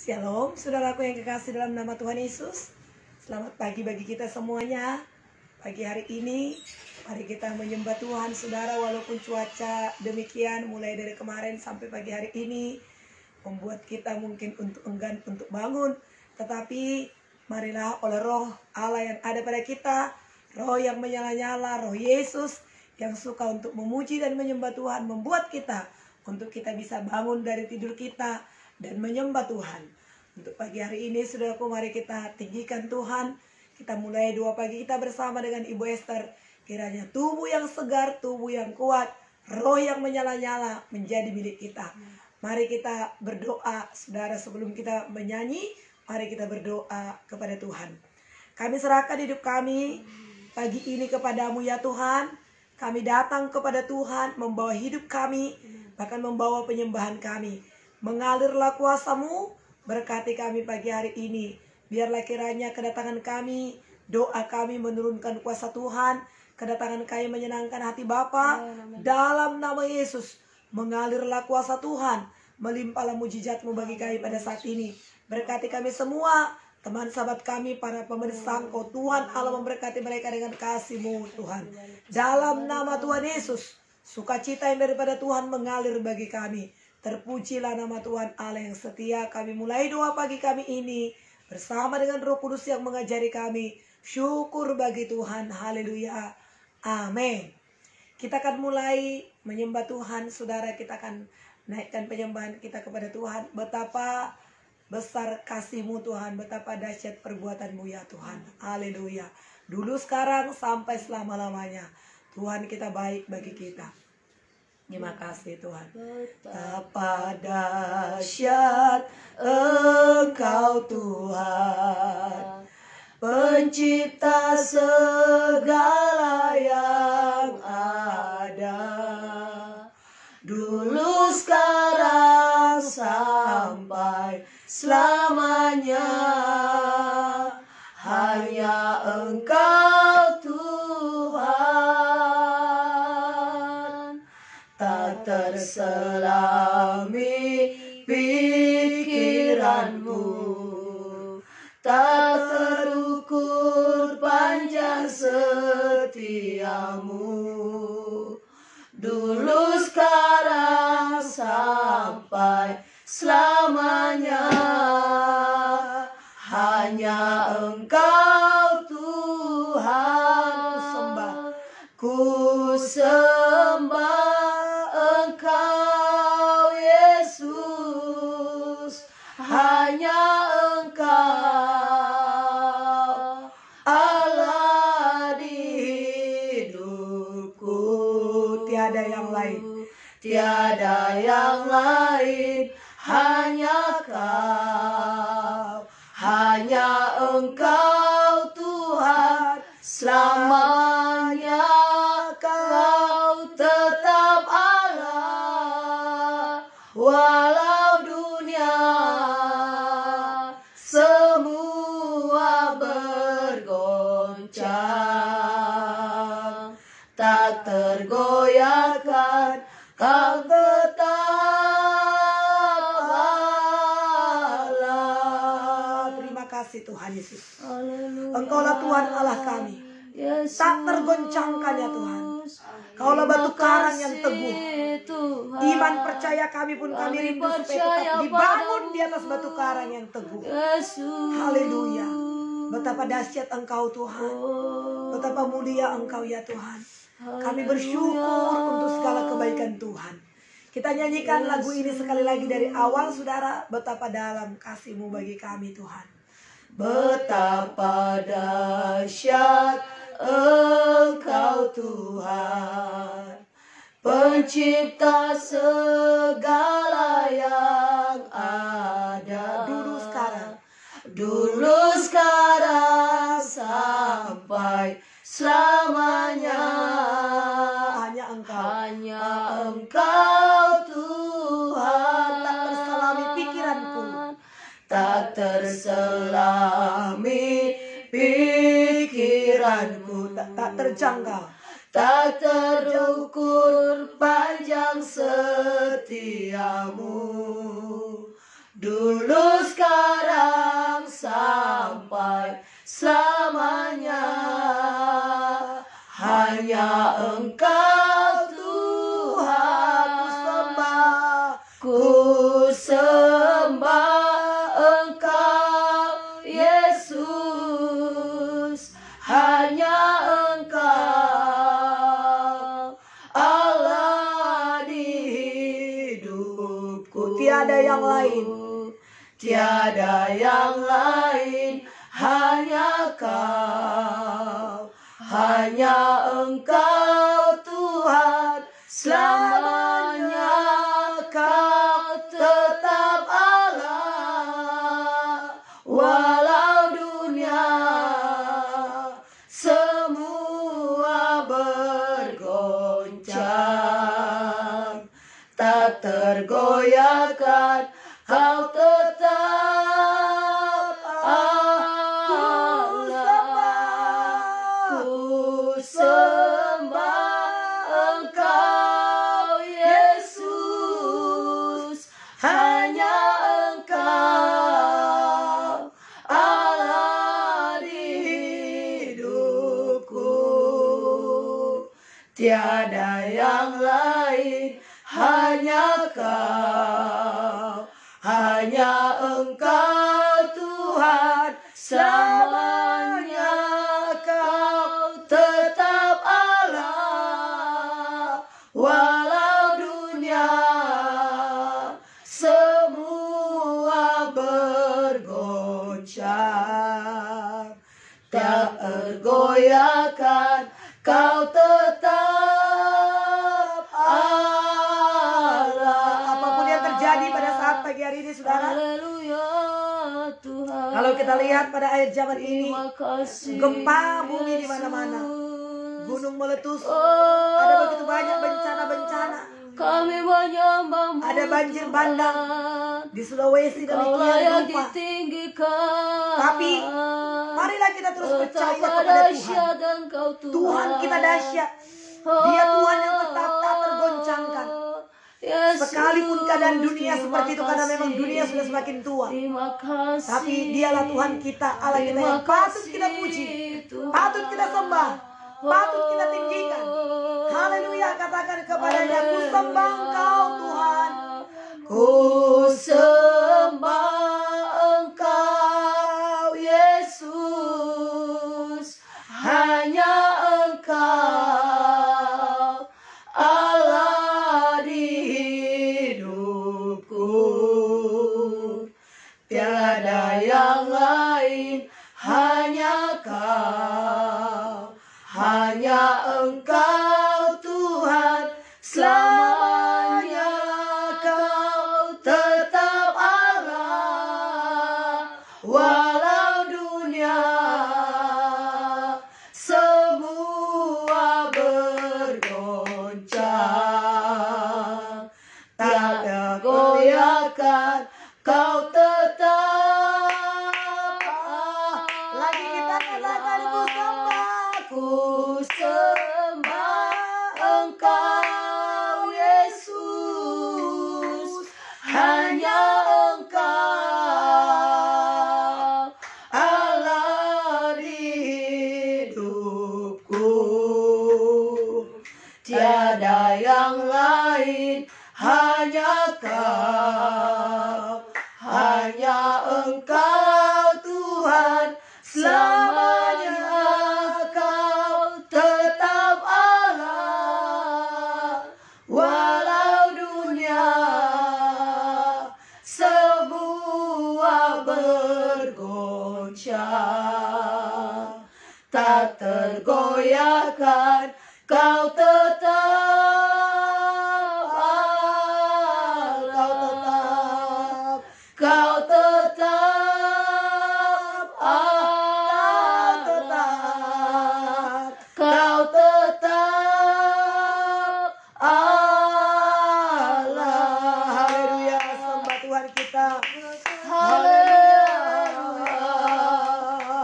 Shalom, saudaraku yang kekasih dalam nama Tuhan Yesus. Selamat pagi bagi kita semuanya. Pagi hari ini, mari kita menyembah Tuhan, saudara. Walaupun cuaca demikian, mulai dari kemarin sampai pagi hari ini, membuat kita mungkin untuk enggan untuk bangun. Tetapi, marilah oleh roh Allah yang ada pada kita, roh yang menyala-nyala, roh Yesus, yang suka untuk memuji dan menyembah Tuhan, membuat kita, untuk kita bisa bangun dari tidur kita, dan menyembah Tuhan. Untuk pagi hari ini, saudaraku, mari kita tinggikan Tuhan. Kita mulai doa pagi kita bersama dengan Ibu Esther. Kiranya tubuh yang segar, tubuh yang kuat, roh yang menyala-nyala menjadi milik kita. Mari kita berdoa, saudara, sebelum kita menyanyi. Mari kita berdoa kepada Tuhan. Kami serahkan hidup kami pagi ini kepadamu ya Tuhan. Kami datang kepada Tuhan, membawa hidup kami, bahkan membawa penyembahan kami. Mengalirlah kuasa-Mu, berkati kami pagi hari ini. Biarlah kiranya kedatangan kami, doa kami menurunkan kuasa Tuhan, kedatangan kami menyenangkan hati Bapa. Dalam nama Yesus, mengalirlah kuasa Tuhan, melimpahlah mujizat-Mu bagi kami pada saat ini. Berkati kami semua, teman sahabat kami, para pemirsa Engkau Tuhan Allah memberkati mereka dengan kasih-Mu Tuhan. Dalam nama Tuhan Yesus, sukacita yang daripada Tuhan mengalir bagi kami. Terpujilah nama Tuhan Allah yang setia. Kami mulai doa pagi kami ini bersama dengan Roh Kudus yang mengajari kami. Syukur bagi Tuhan. Haleluya. Amin. Kita akan mulai menyembah Tuhan. Saudara, kita akan naikkan penyembahan kita kepada Tuhan. Betapa besar kasih-Mu Tuhan. Betapa dahsyat perbuatan-Mu ya Tuhan. Haleluya. Dulu, sekarang, sampai selama-lamanya. Tuhan kita baik bagi kita. Terima kasih Tuhan. Betapa dahsyat Engkau Tuhan, Pencipta segala yang ada, dulu, sekarang, sampai selamanya. Hanya Engkau Tuhan, tak terselami pikiranmu, tak terukur panjang setiamu. Dulu, sekarang, sampai selamanya. Hanya Engkau Tuhan, ku sembah Engkau Yesus. Hanya Engkau Allah di hidupku. Tiada yang lain, tiada yang lain, hanya Kau, hanya Engkau Tuhan. Selamanya Kau tetap Allah, walau dunia semua bergoncang, tak tergoyahkan, Kau tetap Allah. Terima kasih Tuhan Yesus. Engkaulah Tuhan Allah kami, tak tergoncangkan ya Tuhan. Kaulah batu karang yang teguh. Iman percaya kami pun kami rindu supaya tetap dibangun di atas batu karang yang teguh. Haleluya. Betapa dahsyat Engkau Tuhan, betapa mulia Engkau ya Tuhan. Kami bersyukur untuk segala kebaikan Tuhan. Kita nyanyikan lagu ini sekali lagi dari awal, saudara. Betapa dalam kasih-Mu bagi kami Tuhan. Betapa dahsyat Engkau Tuhan, Pencipta segala yang ada. Dulu, sekarang, sampai selamanya. Hanya Engkau Tuhan, tak terselami pikiranku, tak terselami pikiranku, tak terjangkau, tak terukur panjang setiamu. Dulu, sekarang, hanya Engkau Tuhan. Ku sembah Engkau Yesus, hanya Engkau Allah di hidupku. Tiada yang lain, tiada yang lain, hanya Kau, hanya Engkau Tuhan selamanya. Kau tetap Allah, walau dunia semua bergoncang, tak tergoyahkan. Kau tetap Allah. Ku sembah Engkau Yesus, hanya Engkau Allah di hidupku. Tiada yang lain, hanya Kau, hanya Engkau Tuhan selamanya. Kau tetap Allah, walau dunia semua bergoncang, tak tergoyahkan. Kau tetap Allah. apapun yang terjadi pada saat pagi hari ini, saudara. Haleluya Tuhan. Kalau kita lihat pada akhir zaman ini, Terima kasih, gempa bumi di mana-mana, Yesus. gunung meletus, Oh, ada begitu banyak bencana-bencana. kami menyembahmu Ada banjir Tuhan. bandang di Sulawesi, Kau demikian layak gempa. ditinggikan. Tapi marilah kita terus percaya Betapa kepada Tuhan. dahsyat Engkau Tuhan. Tuhan kita dahsyat. Dia Tuhan yang tetap tak tergoncangkan. Yesus, Sekalipun keadaan dunia terima seperti itu, karena memang kasih. dunia sudah semakin tua. Terima kasih. Tapi dialah Tuhan kita, Allah kita yang Terima patut kasih, kita puji, Tuhan. patut kita sembah, patut kita tinggikan. Haleluya, katakan kepadanya, ku sembah Engkau Tuhan. Ku sembah Engkau Yesus, hanya Engkau Allah di hidupku. Tiada yang lain, hanya Kau, hanya Engkau Tuhan selamanya. Kau tetap Allah, walau dunia semua bergoncang, tak tergoyahkan. Kau tetap Lagi kita katakan, ku sembah, ku sembah Engkau Yesus, hanya Engkau Allah di hidupku. Tiada yang lain, hanya Kau, hanya Engkau Tuhan selamanya. Kau tetap Allah, walau dunia semua bergoncang, tak tergoyahkan. Kau tetap Allah, Kau tetap Allah, Kau tetap Allah. haleluya, sembah Tuhan kita. Haleluya.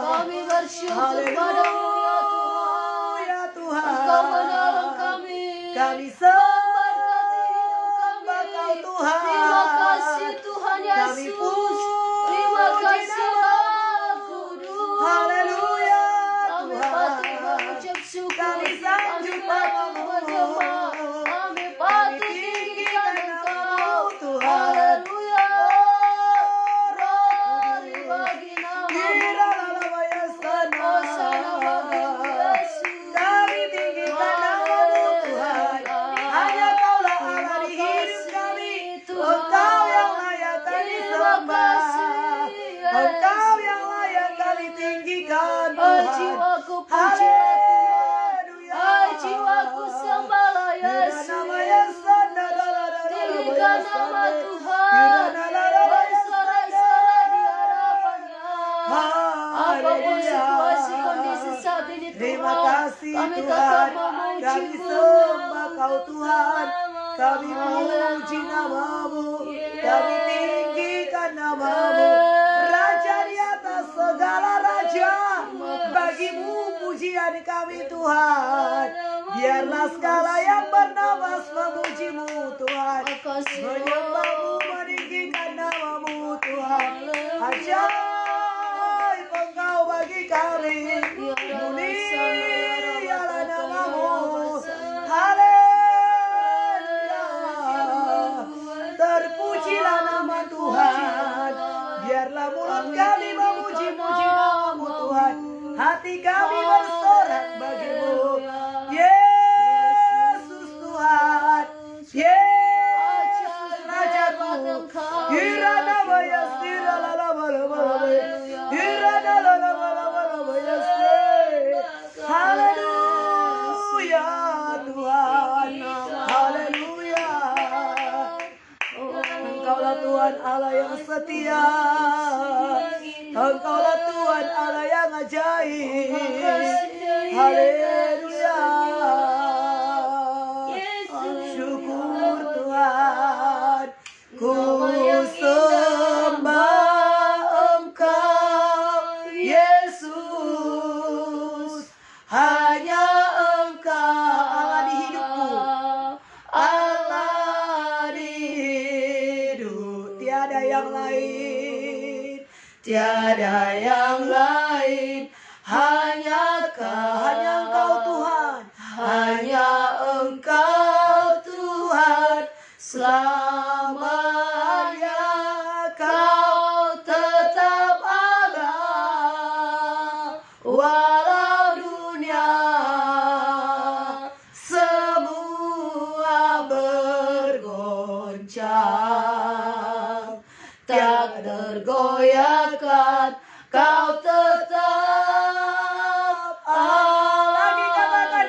Kami bersyukur padamu ya Haleluya Tuhan. Tuhan. Engkau menolong kami. Kami Memberkati hidup sembah kami. Kau Tuhan. Terima kasih Tuhan Kami Yesus. Terima kasih Bapa Kudus. Haleluya Kami Tuhan. patut mengucap syukur. Kami sanjung Kami tinggikan Hai Tuhan. jiwaku pujilah Tuhan. Haleluya. Hai jiwaku sembahlah Yesus. Tinggikan nama Tuhan. Bersorak-sorai di hadapannya. Apapun situasi kondisi saat ini Terima Tuhan, kasih kami Tuhan. tetap memuji Kami sembah Kau Tuhan. Kami puji namamu. Kami tinggikan namamu. Raja di atas segala raja. Bagimu pujian kami Tuhan. Biarlah segala yang bernafas memujimu Tuhan. Menyembahmu, meninggikan namamu Tuhan. Ajaib Engkau bagi kami. Mulialah namamu. Haleluya. Terpujilah nama Tuhan. Biarlah mulut kami memuji-muji namamu Tuhan. Hati kami bersorak bagimu. Yesus Tuhan. Yesus Rajaku. Irana baya sira la la la la la. Irana la la la la la la. Haleluya Tuhan. Haleluya. Engkaulah Tuhan Allah yang setia. Engkaulah Tuhan Allah yang ajaib. Haleluya. Syukur Tuhan. Ku sembah Engkau Yesus. Hanya Engkau Allah di hidupku. Allah di hidup. Tiada yang lain. Tiada yang lain. Hanya Engkau Tuhan. Hanya Engkau Tuhan. Selamanya Kau tetap Allah. Walau dunia semua bergoncang, tak tergoyahkan Kau tetap Allah. Lagi katakan,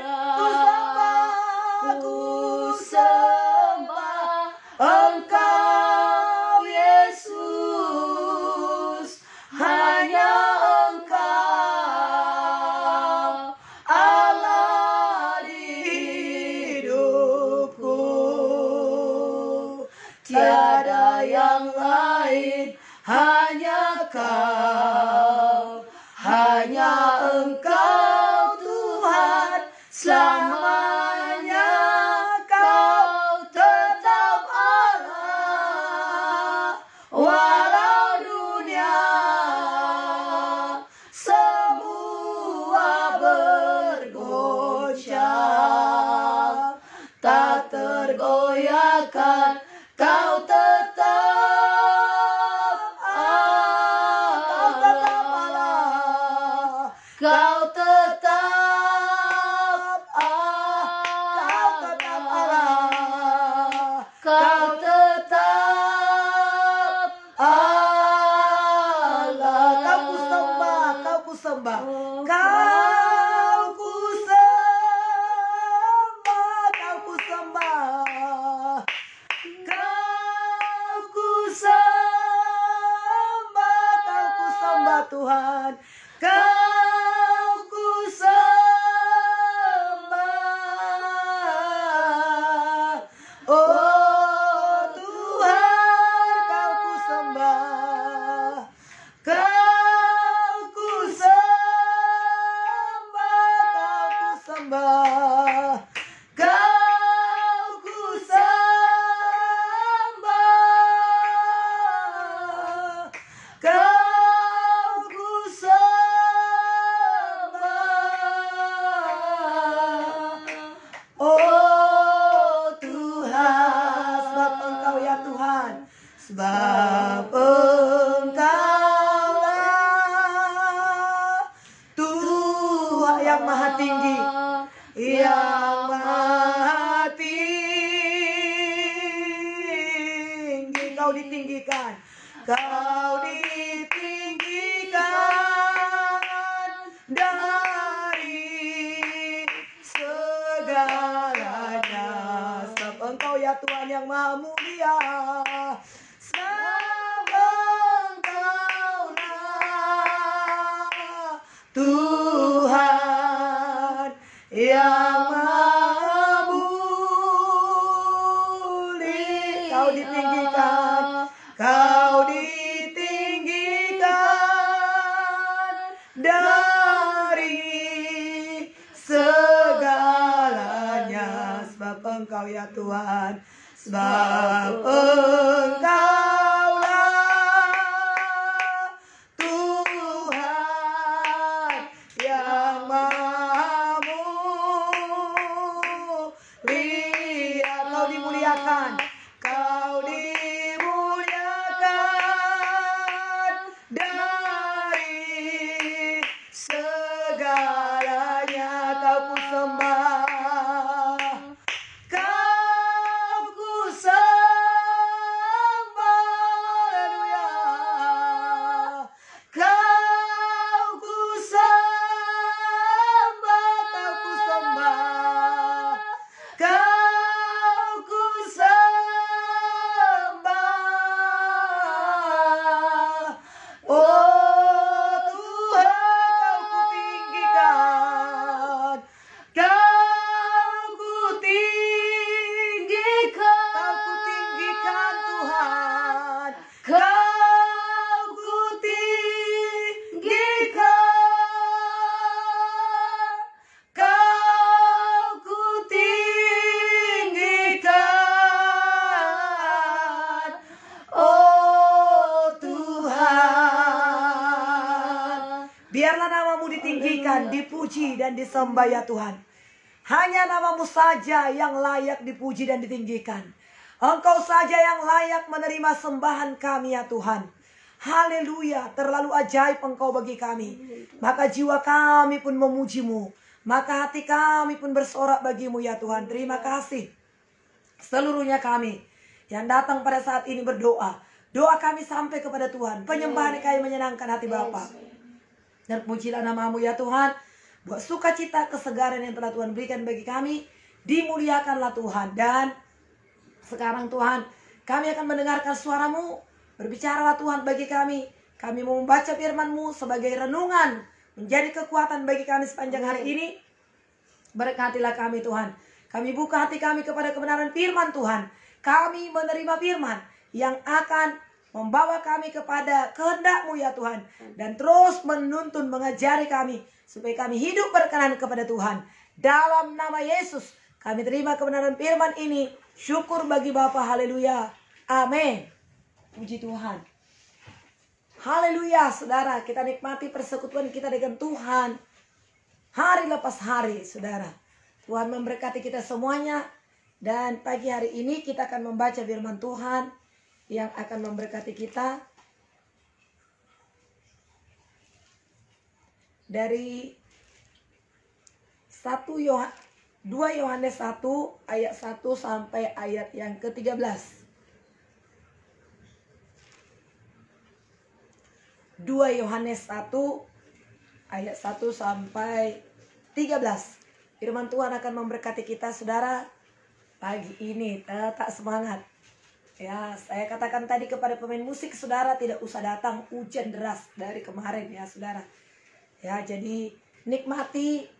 ku sembah Engkau Yesus. Hanya Engkau Allah di hidupku. Tiada yang lain, hanya Kau. Hanya Engkau Tuhan. Selamanya Kau tetap Allah. Walau dunia semua bergoncang, tak tergoyahkan Kau tetap Allah. Kau tetap Allah. Kau tetap Allah. Kau tetap Allah. Kau tetap Allah. Kau ku sembah, Kau ku sembah. Kau ku sembah, Kau ku sembah. Kau ku sembah Tuhan. Kau ku sembah. Oh Tuhan, Kau ku sembah. Kau ku sembah. Kau ku sembah. Kau ku sembah. Oh Tuhan, sebab Engkau ya Tuhan. Sebab Engkaulah Tuhan yang maha tinggi. Yang maha tinggi. Kau ditinggikan. Kau ditinggikan. ya Tuhan. Sebab Engkaulah Tuhan yang Maha Mulia. Kau dimuliakan, Kau dimuliakan dari segalanya. Kau ku sembah, Kau ku sembah, haleluya. Kau ku sembah, Kau ku sembah, Kau ku sembah. Oh Tuhan, Kau ku tinggikan, Kau ku tinggikan Tuhan, Kau ku tinggikan, Kau ku tinggikan, oh Tuhan. Biarlah namamu ditinggikan, dipuji dan disembah ya Tuhan. Hanya namamu saja yang layak dipuji dan ditinggikan. Engkau saja yang layak menerima sembahan kami ya Tuhan. Haleluya, terlalu ajaib Engkau bagi kami. Maka jiwa kami pun memujimu. Maka hati kami pun bersorak bagimu ya Tuhan. Terima kasih seluruhnya kami yang datang pada saat ini berdoa. Doa kami sampai kepada Tuhan. Penyembahan kami menyenangkan hati Bapa. Dan pujilah namamu ya Tuhan. Buat sukacita kesegaran yang telah Tuhan berikan bagi kami. Dimuliakanlah Tuhan. Dan sekarang Tuhan, kami akan mendengarkan suaramu. Berbicaralah Tuhan bagi kami. Kami mau membaca firman-Mu sebagai renungan. Menjadi kekuatan bagi kami sepanjang hari ini. Berkatilah kami Tuhan. Kami buka hati kami kepada kebenaran firman Tuhan. Kami menerima firman yang akan membawa kami kepada kehendak-Mu ya Tuhan. Dan terus menuntun, mengajari kami. Supaya kami hidup berkenan kepada Tuhan. Dalam nama Yesus kami terima kebenaran firman ini. Syukur bagi Bapa, haleluya. Amin. Puji Tuhan. Haleluya, saudara. Kita nikmati persekutuan kita dengan Tuhan. Hari lepas hari, saudara. Tuhan memberkati kita semuanya. Dan pagi hari ini kita akan membaca firman Tuhan yang akan memberkati kita dari 2 Yohanes 1 ayat 1 sampai ayat yang ke-13. 2 Yohanes 1 ayat 1 sampai 13. Firman Tuhan akan memberkati kita saudara pagi ini. Tetap semangat. Ya, saya katakan tadi kepada pemain musik, saudara tidak usah datang hujan deras dari kemarin ya saudara. Ya, jadi nikmati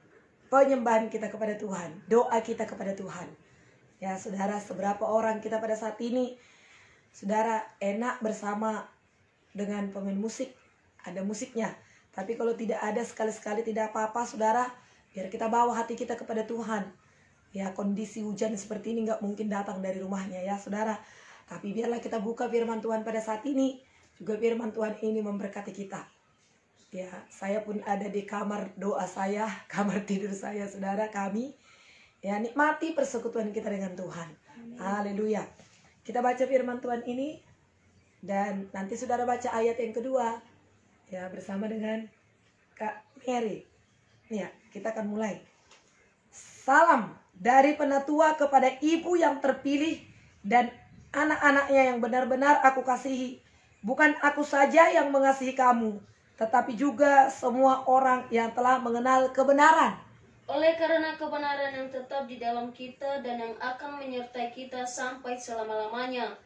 penyembahan kita kepada Tuhan, doa kita kepada Tuhan. Ya saudara, seberapa orang kita pada saat ini, saudara, enak bersama dengan pemain musik, ada musiknya. Tapi kalau tidak ada, sekali-sekali tidak apa-apa saudara, biar kita bawa hati kita kepada Tuhan. Ya, kondisi hujan seperti ini nggak mungkin datang dari rumahnya ya saudara. Tapi biarlah kita buka firman Tuhan pada saat ini. Juga firman Tuhan ini memberkati kita. Ya, saya pun ada di kamar doa saya, kamar tidur saya, saudara kami. Ya, nikmati persekutuan kita dengan Tuhan. Haleluya. Kita baca firman Tuhan ini. Dan nanti saudara baca ayat yang kedua. Ya, bersama dengan Kak Mary. Ya, kita akan mulai. Salam dari penatua kepada ibu yang terpilih dan anak-anaknya yang benar-benar aku kasihi. Bukan aku saja yang mengasihi kamu, tetapi juga semua orang yang telah mengenal kebenaran. Oleh karena kebenaran yang tetap di dalam kita dan yang akan menyertai kita sampai selama-lamanya.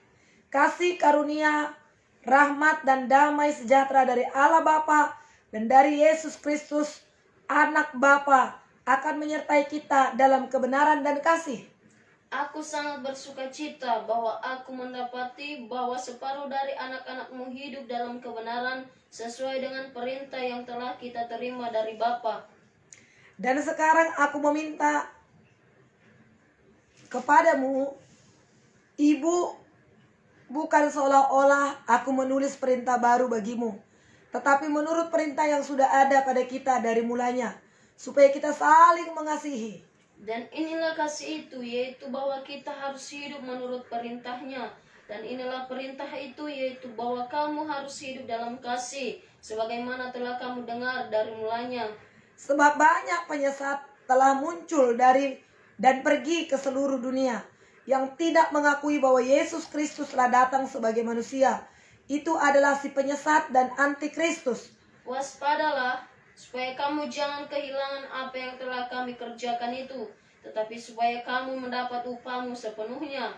Kasih karunia, rahmat dan damai sejahtera dari Allah Bapa dan dari Yesus Kristus, Anak Bapa, akan menyertai kita dalam kebenaran dan kasih. Aku sangat bersuka cita bahwa aku mendapati bahwa separuh dari anak-anakmu hidup dalam kebenaran sesuai dengan perintah yang telah kita terima dari Bapa. Dan sekarang aku meminta kepadamu, ibu, bukan seolah-olah aku menulis perintah baru bagimu, tetapi menurut perintah yang sudah ada pada kita dari mulanya, supaya kita saling mengasihi. Dan inilah kasih itu, yaitu bahwa kita harus hidup menurut perintahnya. Dan inilah perintah itu, yaitu bahwa kamu harus hidup dalam kasih, sebagaimana telah kamu dengar dari mulanya. Sebab banyak penyesat telah muncul dari dan pergi ke seluruh dunia, yang tidak mengakui bahwa Yesus Kristus telah datang sebagai manusia. Itu adalah si penyesat dan antikristus. Waspadalah, supaya kamu jangan kehilangan apa yang telah kami kerjakan itu, tetapi supaya kamu mendapat upahmu sepenuhnya.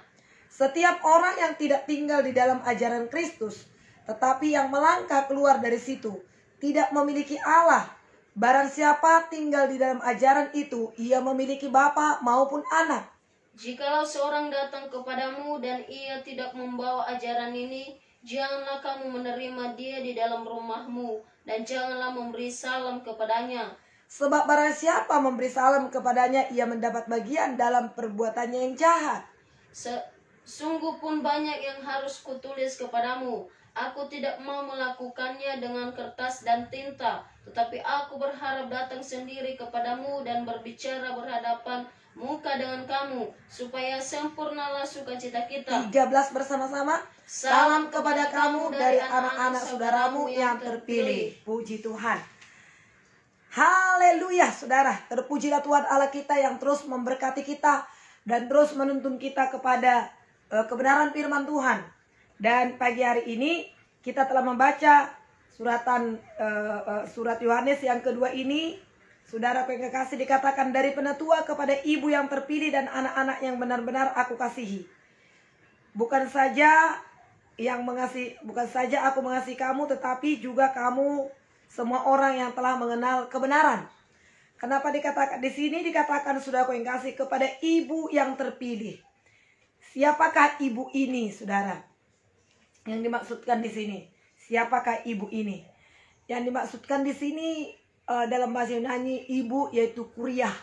Setiap orang yang tidak tinggal di dalam ajaran Kristus, tetapi yang melangkah keluar dari situ, tidak memiliki Allah. Barang siapa tinggal di dalam ajaran itu, ia memiliki bapa maupun anak. Jikalau seorang datang kepadamu dan ia tidak membawa ajaran ini, janganlah kamu menerima dia di dalam rumahmu, dan janganlah memberi salam kepadanya. Sebab barang siapa memberi salam kepadanya, ia mendapat bagian dalam perbuatannya yang jahat. Sungguh pun banyak yang harus kutulis kepadamu. Aku tidak mau melakukannya dengan kertas dan tinta, tetapi aku berharap datang sendiri kepadamu dan berbicara berhadapan muka dengan kamu, supaya sempurnalah sukacita kita. 13 bersama-sama. Salam kepada kamu dari anak-anak saudaramu yang terpilih. Puji Tuhan. Haleluya, saudara. Terpujilah Tuhan Allah kita yang terus memberkati kita dan terus menuntun kita kepada kebenaran firman Tuhan. Dan pagi hari ini kita telah membaca surat Yohanes yang kedua ini. Saudara kekasih, dikatakan dari penatua kepada ibu yang terpilih dan anak-anak yang benar-benar aku kasihi. Bukan saja aku mengasihi kamu, tetapi juga kamu semua orang yang telah mengenal kebenaran. Kenapa dikatakan di sini, dikatakan saudaraku yang kasih, kepada ibu yang terpilih. Siapakah ibu ini, saudara? Yang dimaksudkan di sini, siapakah ibu ini? Yang dimaksudkan di sini dalam bahasa Yunani, ibu yaitu kuriah,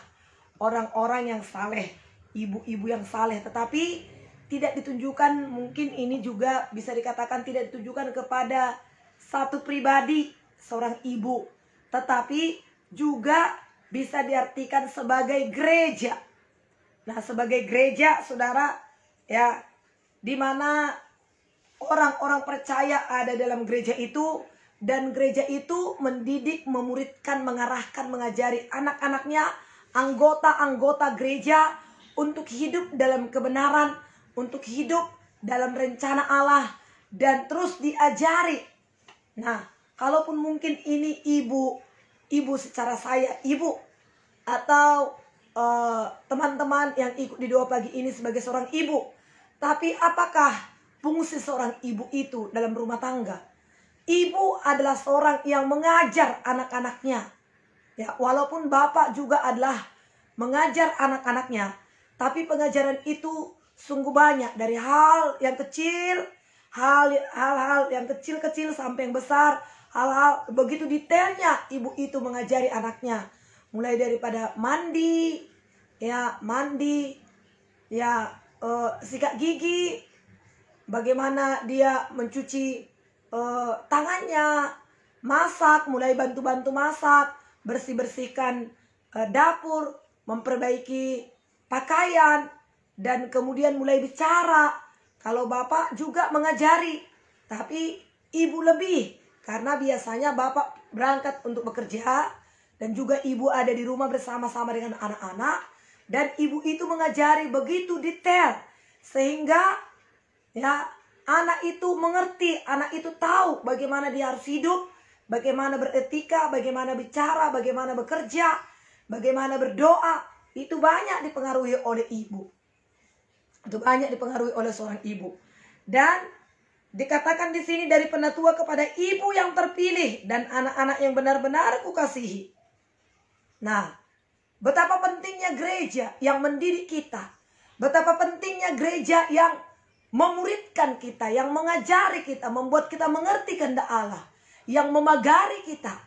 orang-orang yang saleh, ibu-ibu yang saleh. Tetapi tidak ditunjukkan, mungkin ini juga bisa dikatakan tidak ditujukan kepada satu pribadi, seorang ibu, tetapi juga bisa diartikan sebagai gereja. Nah, sebagai gereja, saudara, ya, di mana orang-orang percaya ada dalam gereja itu, dan gereja itu mendidik, memuridkan, mengarahkan, mengajari anak-anaknya, anggota-anggota gereja untuk hidup dalam kebenaran, untuk hidup dalam rencana Allah, dan terus diajari. Nah, kalaupun mungkin ini ibu secara saya, ibu, atau teman-teman yang ikut di doa pagi ini sebagai seorang ibu, tapi apakah fungsi seorang ibu itu dalam rumah tangga? Ibu adalah seorang yang mengajar anak-anaknya. Ya, walaupun bapak juga adalah mengajar anak-anaknya, tapi pengajaran itu sungguh banyak, dari hal yang kecil, hal-hal yang kecil-kecil sampai yang besar, hal-hal begitu detailnya ibu itu mengajari anaknya. Mulai daripada mandi, sikat gigi, bagaimana dia mencuci tangannya, masak, mulai bantu-bantu masak, bersih-bersihkan dapur, memperbaiki pakaian, dan kemudian mulai bicara. Kalau bapak juga mengajari, tapi ibu lebih, karena biasanya bapak berangkat untuk bekerja dan juga ibu ada di rumah bersama-sama dengan anak-anak, dan ibu itu mengajari begitu detail sehingga ya, anak itu mengerti, anak itu tahu bagaimana dia harus hidup, bagaimana beretika, bagaimana bicara, bagaimana bekerja, bagaimana berdoa. Itu banyak dipengaruhi oleh ibu. Itu banyak dipengaruhi oleh seorang ibu. Dan dikatakan di sini dari penatua kepada ibu yang terpilih dan anak-anak yang benar-benar kukasihi. Nah, betapa pentingnya gereja yang mendidik kita. Betapa pentingnya gereja yang memuridkan kita, yang mengajari kita, membuat kita mengerti kehendak Allah, yang memagari kita.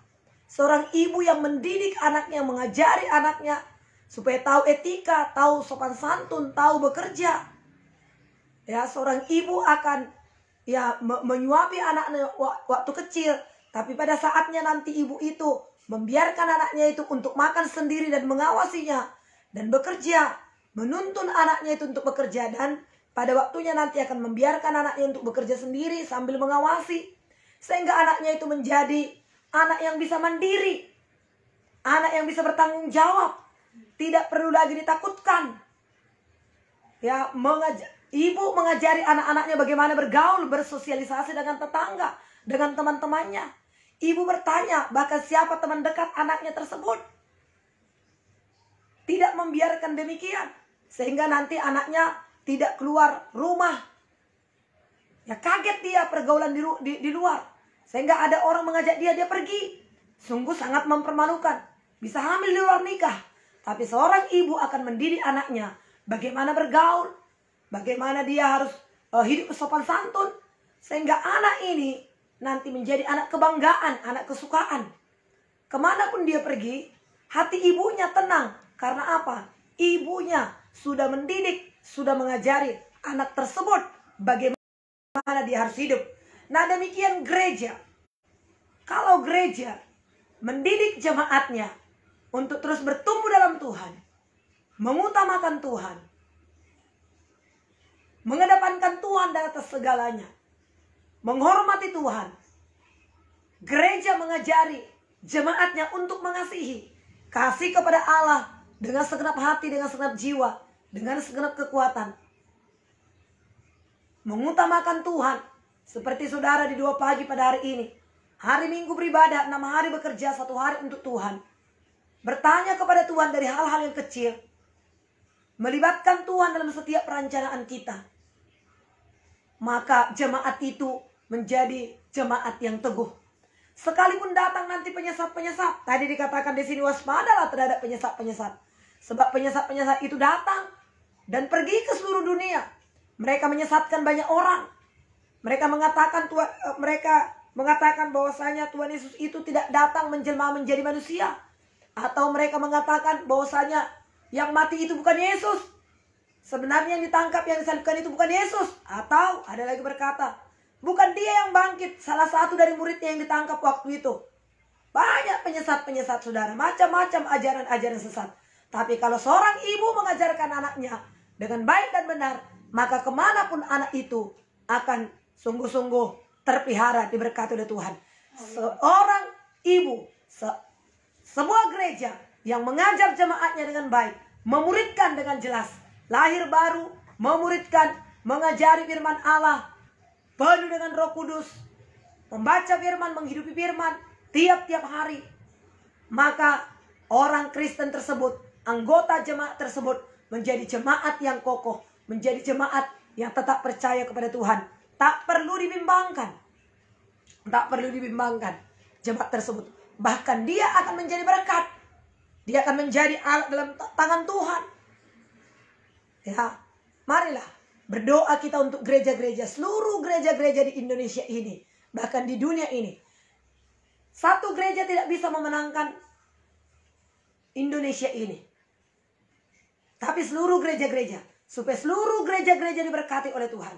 Seorang ibu yang mendidik anaknya, mengajari anaknya, supaya tahu etika, tahu sopan santun, tahu bekerja. Ya, seorang ibu akan menyuapi anaknya waktu kecil, tapi pada saatnya nanti ibu itu membiarkan anaknya itu untuk makan sendiri dan mengawasinya dan bekerja, menuntun anaknya itu untuk bekerja, dan pada waktunya nanti akan membiarkan anaknya untuk bekerja sendiri sambil mengawasi, sehingga anaknya itu menjadi anak yang bisa mandiri, anak yang bisa bertanggung jawab, tidak perlu lagi ditakutkan. Ya, ibu mengajari anak-anaknya bagaimana bergaul, bersosialisasi dengan tetangga, dengan teman-temannya. Ibu bertanya bahkan siapa teman dekat anaknya tersebut. Tidak membiarkan demikian, sehingga nanti anaknya tidak keluar rumah. Ya, kaget dia pergaulan di luar, sehingga ada orang mengajak dia pergi. Sungguh sangat mempermalukan. Bisa hamil di luar nikah. Tapi seorang ibu akan mendidik anaknya bagaimana bergaul, bagaimana dia harus hidup sopan santun, sehingga anak ini nanti menjadi anak kebanggaan, anak kesukaan. Kemanapun dia pergi, hati ibunya tenang. Karena apa? Ibunya sudah mendidik, sudah mengajari anak tersebut bagaimana dia harus hidup. Nah, demikian gereja. Kalau gereja mendidik jemaatnya untuk terus bertumbuh dalam Tuhan, mengutamakan Tuhan, mengedepankan Tuhan di atas segalanya, menghormati Tuhan. Gereja mengajari jemaatnya untuk mengasihi, kasih kepada Allah dengan segenap hati, dengan segenap jiwa, dengan segenap kekuatan. Mengutamakan Tuhan, seperti saudara di 2 pagi pada hari ini. Hari Minggu beribadah, 6 hari bekerja, 1 hari untuk Tuhan. Bertanya kepada Tuhan dari hal-hal yang kecil. Melibatkan Tuhan dalam setiap perencanaan kita. Maka jemaat itu menjadi jemaat yang teguh. Sekalipun datang nanti penyesat-penyesat, tadi dikatakan di sini waspadalah terhadap penyesat-penyesat. Sebab penyesat-penyesat itu datang dan pergi ke seluruh dunia. Mereka menyesatkan banyak orang. Mereka mengatakan bahwasanya Tuhan Yesus itu tidak datang menjelma menjadi manusia. Atau mereka mengatakan bahwasanya yang mati itu bukan Yesus. Sebenarnya yang ditangkap, yang disalibkan itu bukan Yesus. Atau ada lagi berkata, bukan dia yang bangkit, salah satu dari muridnya yang ditangkap waktu itu. Banyak penyesat-penyesat saudara, macam-macam ajaran-ajaran sesat. Tapi kalau seorang ibu mengajarkan anaknya dengan baik dan benar, maka kemanapun anak itu akan sungguh-sungguh terpelihara, diberkati oleh Tuhan. Seorang ibu, sebuah gereja yang mengajar jemaatnya dengan baik, memuridkan dengan jelas, lahir baru, memuridkan, mengajari firman Allah, penuh dengan Roh Kudus, membaca firman, menghidupi firman tiap-tiap hari. Maka orang Kristen tersebut, anggota jemaat tersebut menjadi jemaat yang kokoh, menjadi jemaat yang tetap percaya kepada Tuhan. Tak perlu dibimbangkan. Tak perlu dibimbangkan jemaat tersebut. Bahkan dia akan menjadi berkat. Dia akan menjadi alat dalam tangan Tuhan. Ya, marilah berdoa kita untuk gereja-gereja, seluruh gereja-gereja di Indonesia ini, bahkan di dunia ini. Satu gereja tidak bisa memenangkan Indonesia ini, tapi seluruh gereja-gereja, supaya seluruh gereja-gereja diberkati oleh Tuhan.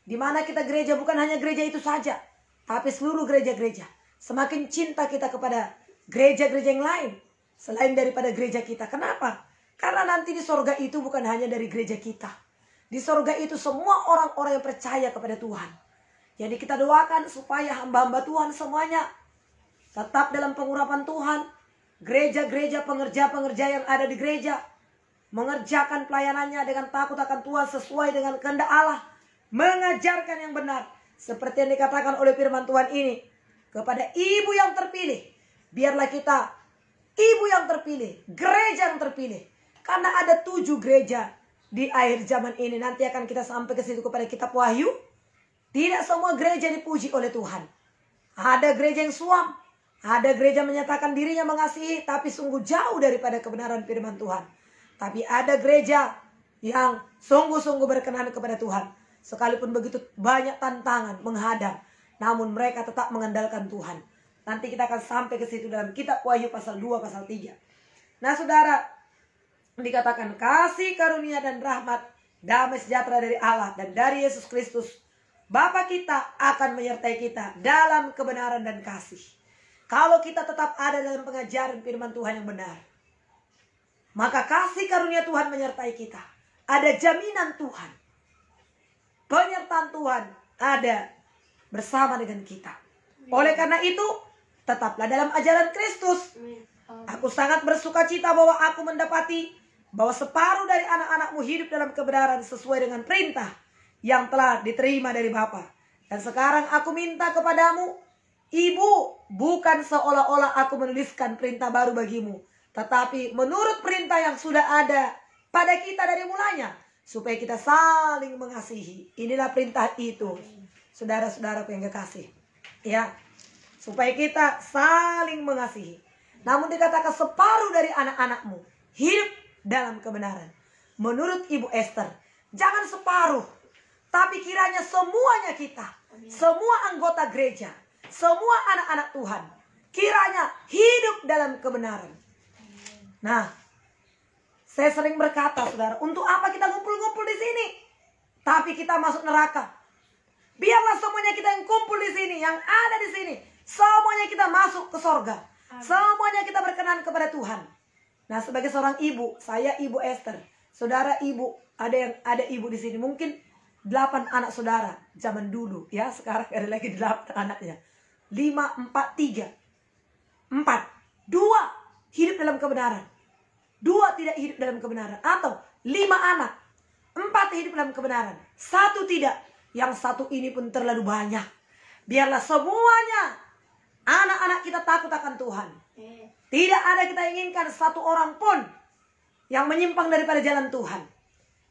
Di mana kita gereja bukan hanya gereja itu saja, tapi seluruh gereja-gereja. Semakin cinta kita kepada gereja-gereja yang lain selain daripada gereja kita. Kenapa? Karena nanti di sorga itu bukan hanya dari gereja kita. Di sorga itu semua orang-orang yang percaya kepada Tuhan. Jadi kita doakan supaya hamba-hamba Tuhan semuanya tetap dalam pengurapan Tuhan. Gereja-gereja, pengerja-pengerja yang ada di gereja mengerjakan pelayanannya dengan takut akan Tuhan sesuai dengan kehendak Allah. Mengajarkan yang benar. Seperti yang dikatakan oleh firman Tuhan ini. Kepada ibu yang terpilih. Biarlah kita ibu yang terpilih. Gereja yang terpilih. Karena ada 7 gereja di akhir zaman ini. Nanti akan kita sampai ke situ kepada kitab Wahyu. Tidak semua gereja dipuji oleh Tuhan. Ada gereja yang suam. Ada gereja menyatakan dirinya mengasihi, tapi sungguh jauh daripada kebenaran firman Tuhan. Tapi ada gereja yang sungguh-sungguh berkenan kepada Tuhan. Sekalipun begitu banyak tantangan menghadang, namun mereka tetap mengandalkan Tuhan. Nanti kita akan sampai ke situ dalam kitab Wahyu pasal 2, pasal 3. Nah saudara, dikatakan kasih karunia dan rahmat, damai sejahtera dari Allah dan dari Yesus Kristus Bapa kita akan menyertai kita dalam kebenaran dan kasih. Kalau kita tetap ada dalam pengajaran firman Tuhan yang benar, maka kasih karunia Tuhan menyertai kita. Ada jaminan Tuhan, penyertaan Tuhan ada bersama dengan kita. Oleh karena itu, tetaplah dalam ajaran Kristus. Aku sangat bersuka cita bahwa aku mendapati bahwa separuh dari anak-anakmu hidup dalam kebenaran sesuai dengan perintah yang telah diterima dari Bapa. Dan sekarang aku minta kepadamu, Ibu, bukan seolah-olah aku menuliskan perintah baru bagimu, tetapi menurut perintah yang sudah ada pada kita dari mulanya, supaya kita saling mengasihi. Inilah perintah itu, saudara-saudara yang kekasih. Ya, supaya kita saling mengasihi. Namun dikatakan separuh dari anak-anakmu hidup dalam kebenaran. Menurut Ibu Esther, jangan separuh, tapi kiranya semuanya kita, semua anggota gereja, semua anak-anak Tuhan, kiranya hidup dalam kebenaran. Nah, saya sering berkata, saudara, untuk apa kita ngumpul-ngumpul di sini, tapi kita masuk neraka? Biarlah semuanya kita yang kumpul di sini, yang ada di sini, semuanya kita masuk ke sorga. Semuanya kita berkenan kepada Tuhan. Nah, sebagai seorang ibu, saya Ibu Esther, saudara ibu, ada ibu di sini, mungkin 8 anak saudara zaman dulu, ya, sekarang ada lagi 8 anaknya. 5, 4, 3, 4, 2 hidup dalam kebenaran, 2 tidak hidup dalam kebenaran, atau 5 anak, 4 hidup dalam kebenaran, 1 tidak. Yang 1 ini pun terlalu banyak. Biarlah semuanya anak-anak kita takut akan Tuhan. Tidak ada kita inginkan 1 orang pun yang menyimpang daripada jalan Tuhan.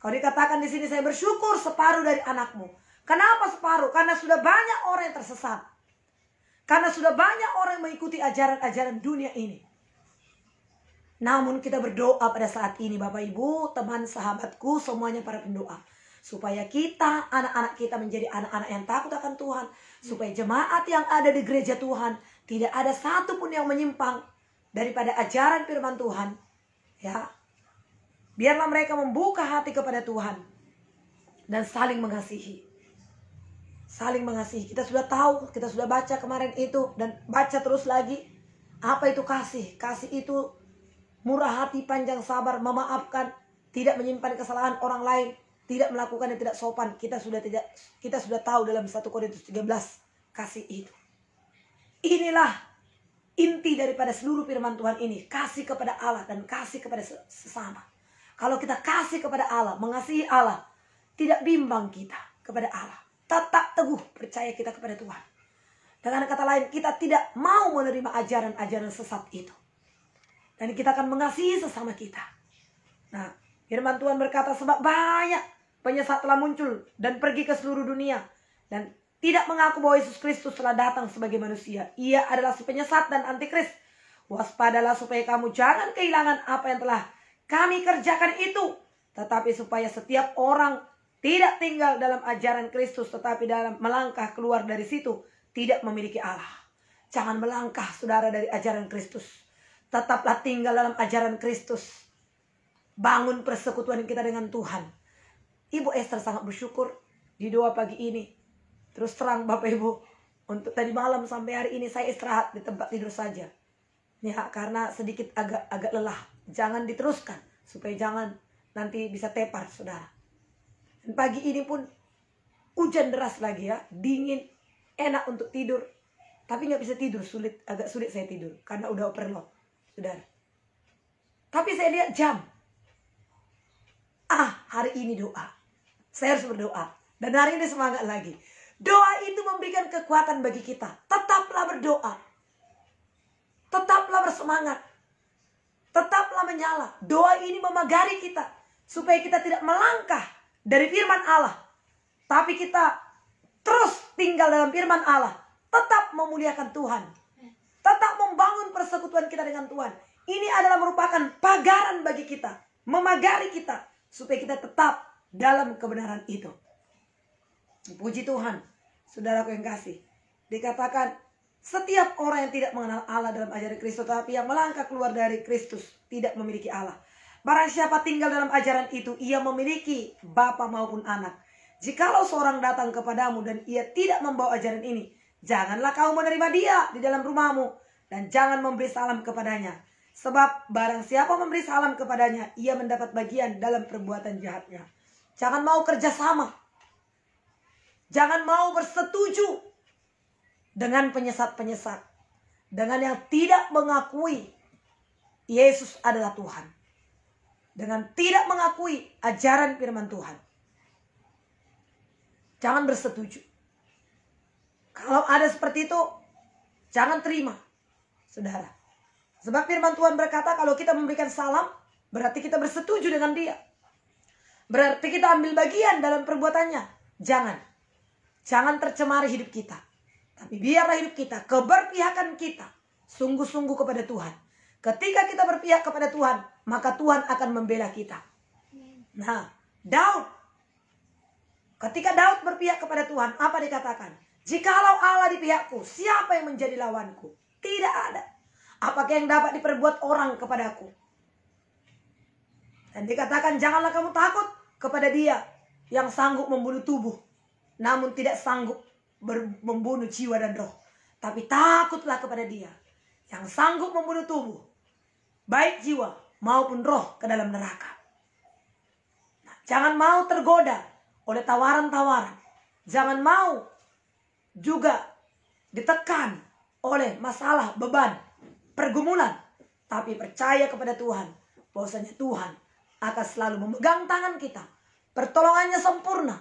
Kalau dikatakan di sini, saya bersyukur separuh dari anakmu. Kenapa separuh? Karena sudah banyak orang yang tersesat. Karena sudah banyak orang yang mengikuti ajaran-ajaran dunia ini. Namun kita berdoa pada saat ini, Bapak Ibu, teman sahabatku, semuanya para pendoa, supaya kita, anak-anak kita menjadi anak-anak yang takut akan Tuhan. Supaya jemaat yang ada di gereja Tuhan, tidak ada satu pun yang menyimpang daripada ajaran firman Tuhan. Ya, biarlah mereka membuka hati kepada Tuhan dan saling mengasihi. Saling mengasihi. Kita sudah tahu, kita sudah baca kemarin itu dan baca terus lagi. Apa itu kasih? Kasih itu murah hati, panjang sabar, memaafkan, tidak menyimpan kesalahan orang lain, tidak melakukan yang tidak sopan. Kita sudah tahu dalam 1 Korintus 13 kasih itu. Inilah inti daripada seluruh firman Tuhan ini, kasih kepada Allah dan kasih kepada sesama. Kalau kita kasih kepada Allah, mengasihi Allah, tidak bimbang kita kepada Allah, tetap teguh percaya kita kepada Tuhan. Dengan kata lain, kita tidak mau menerima ajaran-ajaran sesat itu, dan kita akan mengasihi sesama kita. Nah, firman Tuhan berkata, sebab banyak penyesat telah muncul dan pergi ke seluruh dunia, dan tidak mengaku bahwa Yesus Kristus telah datang sebagai manusia. Ia adalah si penyesat dan antikris. Waspadalah supaya kamu jangan kehilangan apa yang telah kami kerjakan itu, tetapi supaya setiap orang tidak tinggal dalam ajaran Kristus, tetapi dalam melangkah keluar dari situ tidak memiliki Allah. Jangan melangkah, saudara, dari ajaran Kristus. Tetaplah tinggal dalam ajaran Kristus. Bangun persekutuan kita dengan Tuhan. Ibu Esther sangat bersyukur di doa pagi ini. Terus terang Bapak Ibu, untuk tadi malam sampai hari ini saya istirahat di tempat tidur saja. Ya, karena sedikit agak lelah. Jangan diteruskan, supaya jangan nanti bisa tepar, saudara. Dan pagi ini pun hujan deras lagi, ya, dingin, enak untuk tidur, tapi nggak bisa tidur, agak sulit saya tidur karena udah overload, saudara. Tapi saya lihat jam. Hari ini doa. Saya harus berdoa. Dan hari ini semangat lagi. Doa itu memberikan kekuatan bagi kita. Tetaplah berdoa. Tetaplah bersemangat. Tetaplah menyala. Doa ini memagari kita, supaya kita tidak melangkah dari firman Allah, tapi kita terus tinggal dalam firman Allah. Tetap memuliakan Tuhan. Tetap membangun persekutuan kita dengan Tuhan. Ini adalah merupakan pagaran bagi kita. Memagari kita, supaya kita tetap dalam kebenaran itu. Puji Tuhan. Saudaraku yang kasih, dikatakan setiap orang yang tidak mengenal Allah dalam ajaran Kristus, tapi yang melangkah keluar dari Kristus tidak memiliki Allah. Barang siapa tinggal dalam ajaran itu, ia memiliki bapa maupun anak. Jikalau seorang datang kepadamu dan ia tidak membawa ajaran ini, janganlah kau menerima dia di dalam rumahmu, dan jangan memberi salam kepadanya. Sebab barang siapa memberi salam kepadanya, ia mendapat bagian dalam perbuatan jahatnya. Jangan mau kerjasama. Jangan mau bersetuju dengan penyesat-penyesat, dengan yang tidak mengakui Yesus adalah Tuhan, dengan tidak mengakui ajaran firman Tuhan. Jangan bersetuju. Kalau ada seperti itu, jangan terima, saudara. Sebab firman Tuhan berkata kalau kita memberikan salam, berarti kita bersetuju dengan dia. Berarti kita ambil bagian dalam perbuatannya. Jangan tercemari hidup kita. Tapi biarlah hidup kita, keberpihakan kita, sungguh-sungguh kepada Tuhan. Ketika kita berpihak kepada Tuhan, maka Tuhan akan membela kita. Nah, Daud. Ketika Daud berpihak kepada Tuhan, apa dikatakan? Jikalau Allah di pihakku, siapa yang menjadi lawanku? Tidak ada. Apakah yang dapat diperbuat orang kepadaku? Dan dikatakan, janganlah kamu takut kepada dia yang sanggup membunuh tubuh, namun tidak sanggup membunuh jiwa dan roh. Tapi takutlah kepada dia yang sanggup membunuh tubuh, baik jiwa maupun roh, ke dalam neraka. Nah, jangan mau tergoda oleh tawaran-tawaran. Jangan mau juga ditekan oleh masalah, beban, pergumulan. Tapi percaya kepada Tuhan, bahwasanya Tuhan akan selalu memegang tangan kita. Pertolongannya sempurna.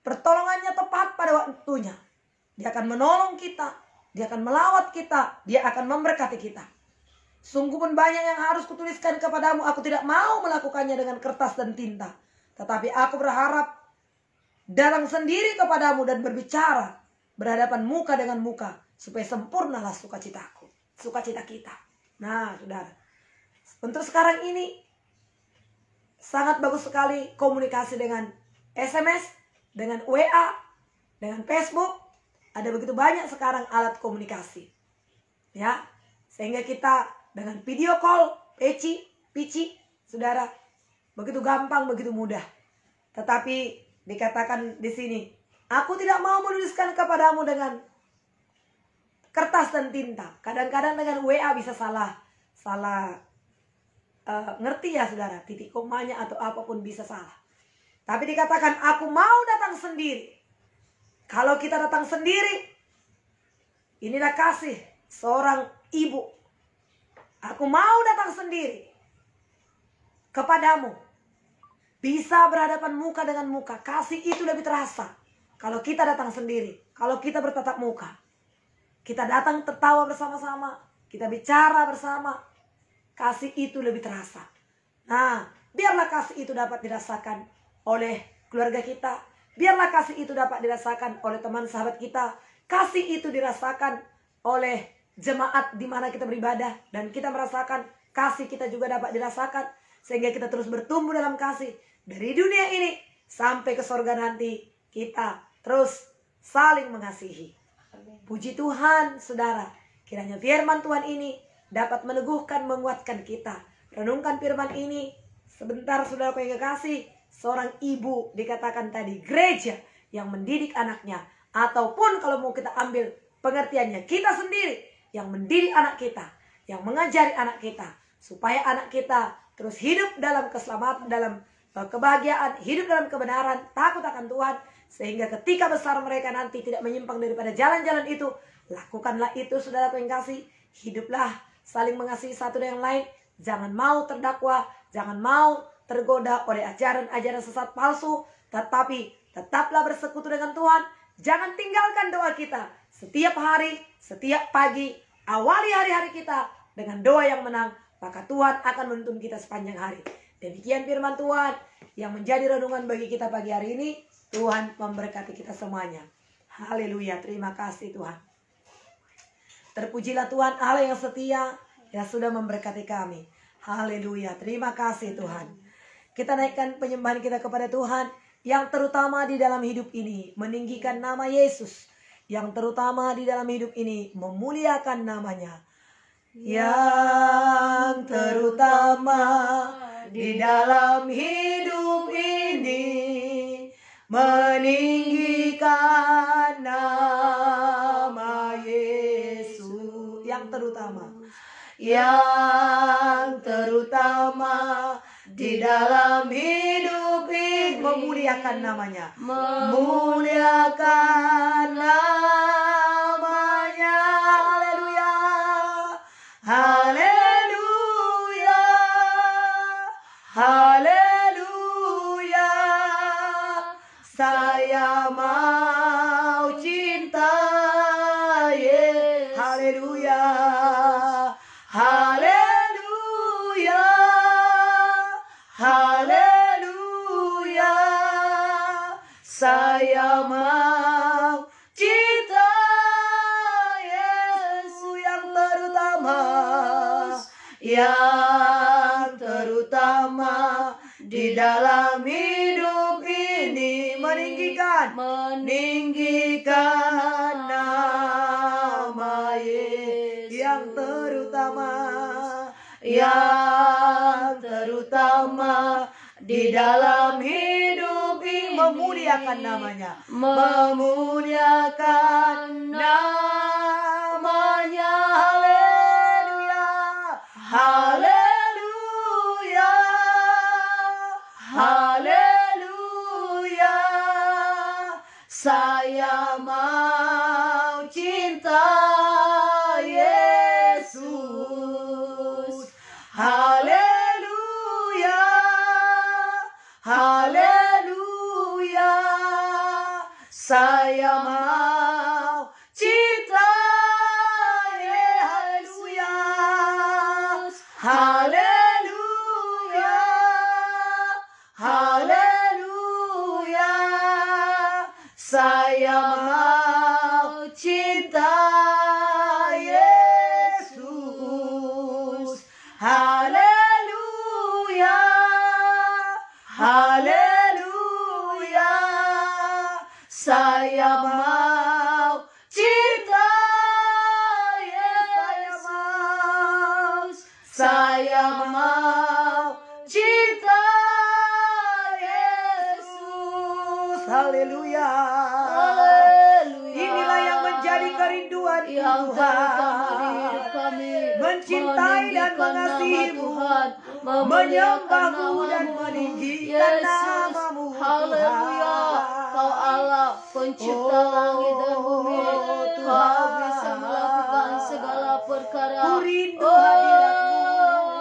Pertolongannya tepat pada waktunya. Dia akan menolong kita. Dia akan melawat kita. Dia akan memberkati kita. Sungguh pun banyak yang harus kutuliskan kepadamu. Aku tidak mau melakukannya dengan kertas dan tinta. Tetapi aku berharap datang sendiri kepadamu dan berbicara berhadapan muka dengan muka. Supaya sempurnalah sukacitaku. Sukacita kita. Nah, saudara. Untuk sekarang ini sangat bagus sekali komunikasi dengan SMS, dengan WA, dengan Facebook. Ada begitu banyak sekarang alat komunikasi. Ya, sehingga kita dengan video call, pici, saudara, begitu gampang, begitu mudah. Tetapi dikatakan di sini, aku tidak mau menuliskan kepadamu dengan kertas dan tinta. Kadang-kadang dengan WA bisa salah ngerti ya saudara, titik komanya atau apapun bisa salah. Tapi dikatakan aku mau datang sendiri. Kalau kita datang sendiri, inilah kasih seorang ibu. Aku mau datang sendiri kepadamu. Bisa berhadapan muka dengan muka. Kasih itu lebih terasa kalau kita datang sendiri. Kalau kita bertatap muka, kita datang tertawa bersama-sama, kita bicara bersama. Kasih itu lebih terasa. Nah, biarlah kasih itu dapat dirasakan oleh keluarga kita. Biarlah kasih itu dapat dirasakan oleh teman sahabat kita. Kasih itu dirasakan oleh jemaat di mana kita beribadah. Dan kita merasakan kasih kita juga dapat dirasakan. Sehingga kita terus bertumbuh dalam kasih. Dari dunia ini sampai ke sorga nanti, kita terus saling mengasihi. Puji Tuhan, saudara. Kiranya firman Tuhan ini dapat meneguhkan, menguatkan kita. Renungkan firman ini sebentar, saudara yang kekasih. Seorang ibu dikatakan tadi, gereja yang mendidik anaknya. Ataupun kalau mau kita ambil pengertiannya, kita sendiri yang mendidik anak kita, yang mengajari anak kita, supaya anak kita terus hidup dalam keselamatan, dalam kebahagiaan, hidup dalam kebenaran, takut akan Tuhan. Sehingga ketika besar mereka nanti tidak menyimpang daripada jalan-jalan itu. Lakukanlah itu, saudara yang kasih. Hiduplah saling mengasihi satu dengan yang lain. Jangan mau terdakwa, jangan mau tergoda oleh ajaran-ajaran sesat palsu. Tetapi tetaplah bersekutu dengan Tuhan. Jangan tinggalkan doa kita. Setiap hari, setiap pagi, awali hari-hari kita dengan doa yang menang. Maka Tuhan akan menuntun kita sepanjang hari. Demikian firman Tuhan yang menjadi renungan bagi kita pagi hari ini. Tuhan memberkati kita semuanya. Haleluya, terima kasih Tuhan. Terpujilah Tuhan Allah yang setia, yang sudah memberkati kami. Haleluya, terima kasih Tuhan. Kita naikkan penyembahan kita kepada Tuhan, yang terutama di dalam hidup ini meninggikan nama Yesus, yang terutama di dalam hidup ini memuliakan namanya, yang terutama di dalam hidup ini, meninggikan nama Yesus yang terutama di dalam hidup ini, memuliakan namanya, memuliakan namanya. Haleluya, haleluya, haleluya. Saya mau cinta Yesus. Haleluya, haleluya, haleluya. Saya mau cinta Yesus yang terutama di dalam hidup ini, meninggikan nama Yesus yang terutama di dalam hidup ini, memuliakan namanya, memuliakan namanya. Haleluya, haleluya, haleluya. Saya mau cinta Yesus. Haleluya, haleluya. Saya mau cinta Yesus. Haleluya, haleluya. Saya mau cinta Yesus. Haleluya, haleluya. Saya mau cinta Yesus. Saya mau cinta Yesus. Haleluya. Inilah yang menjadi kerinduan Tuhan, mencintai dan mengasihimu, menyembahmu dan meninggikan namamu. Haleluya. Kau Allah pencipta langit dan bumi, Kau bisa melakukan segala perkara. Ku rindu hadiratmu,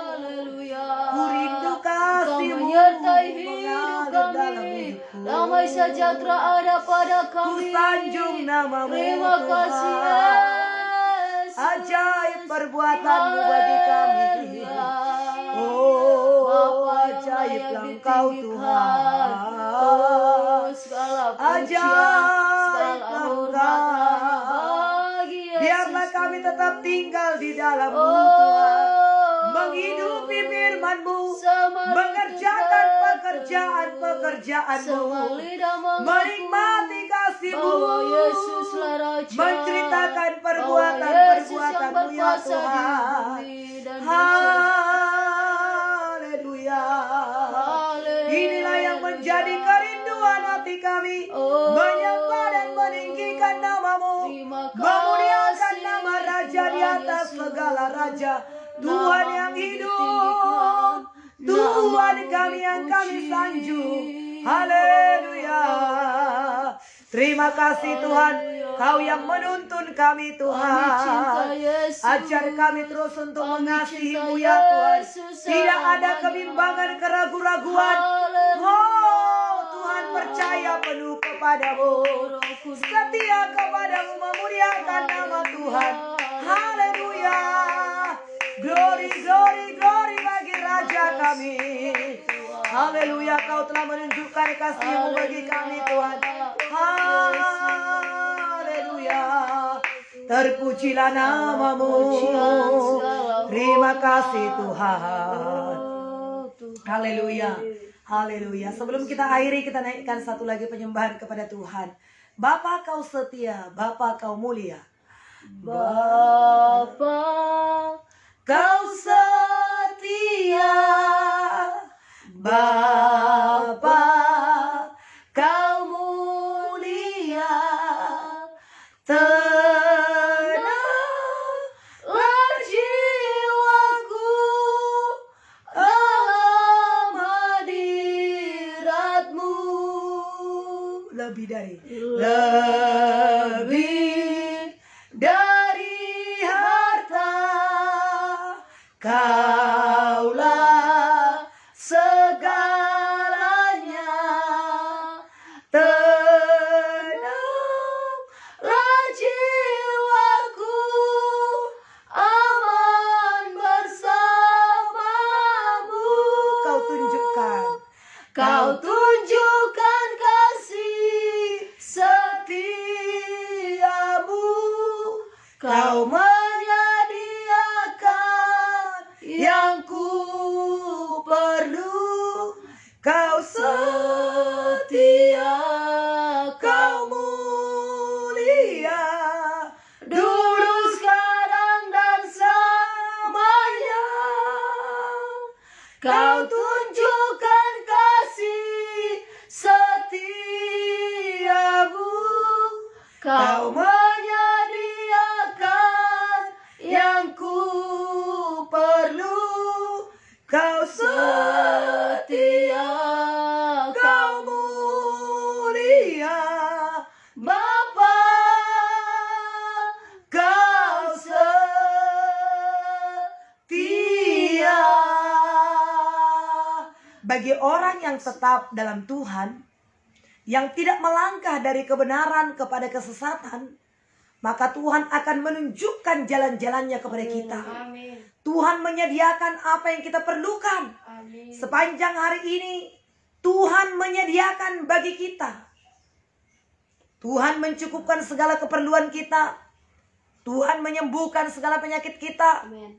haleluya. ku rindu Kau kasihmu, menyertai hidup mengalir dalam kami. hidupku. Damai sejahtera ada pada Ku kami. sanjung namamu, Terima kasih Tuhan. Yesus. Ajaib perbuatanmu bagi kami. Oh, ajaiblah Engkau Tuhan. Ajaiblah Engkau. Biarlah kami tetap tinggal di dalam-Mu Tuhan, menghidupi firman-Mu, mengerjakan pekerjaan-pekerjaan-Mu, menikmati kasih-Mu, menceritakan perbuatan-perbuatan-Mu ya Tuhan. Haleluya. Inilah yang menjadi kerinduan hati kami, menyembah dan meninggikan nama-Mu, memuliakan nama Raja di atas segala raja, Tuhan yang hidup, Tuhan kami yang kami sanjung. Haleluya. Terima kasih Tuhan, Kau yang menuntun kami Tuhan. Ajar kami terus untuk mengasihi-Mu ya Tuhan. Tidak ada kebimbangan, keraguan-raguan. Oh Tuhan, percaya penuh kepadamu, setia kepadamu, memuliakan nama Tuhan. Haleluya. Glory, glory, glory bagi Raja kami. Haleluya, Kau telah menunjukkan kasih-Mu bagi kami Tuhan. Haleluya. Terpujilah nama-Mu. Terima kasih Tuhan. Haleluya. Haleluya. Sebelum kita akhiri, kita naikkan satu lagi penyembahan kepada Tuhan. Bapa Kau setia, Bapa Kau mulia. Bapa Kau setia, Bapa, Kau mulia, tenanglah jiwaku dalam hadirat-Mu. Lebih dari harta, Kaulah segalanya. Tenanglah jiwaku, aman bersamamu. Kau tunjukkan kasih setiamu. Kau menyediakan yang ku perlu. Kau setia, Kau mulia, dulu, sekarang, dan selamanya. Kau tunjukkan kasih setiamu. Kau menyediakan yang ku perlu. Kau setia, Kau mulia, Bapa, Kau setia. Bagi orang yang tetap dalam Tuhan, yang tidak melangkah dari kebenaran kepada kesesatan, maka Tuhan akan menunjukkan jalan-jalannya kepada kita. Amin. Tuhan menyediakan apa yang kita perlukan. Amin. Sepanjang hari ini, Tuhan menyediakan bagi kita. Tuhan mencukupkan segala keperluan kita. Tuhan menyembuhkan segala penyakit kita. Amin.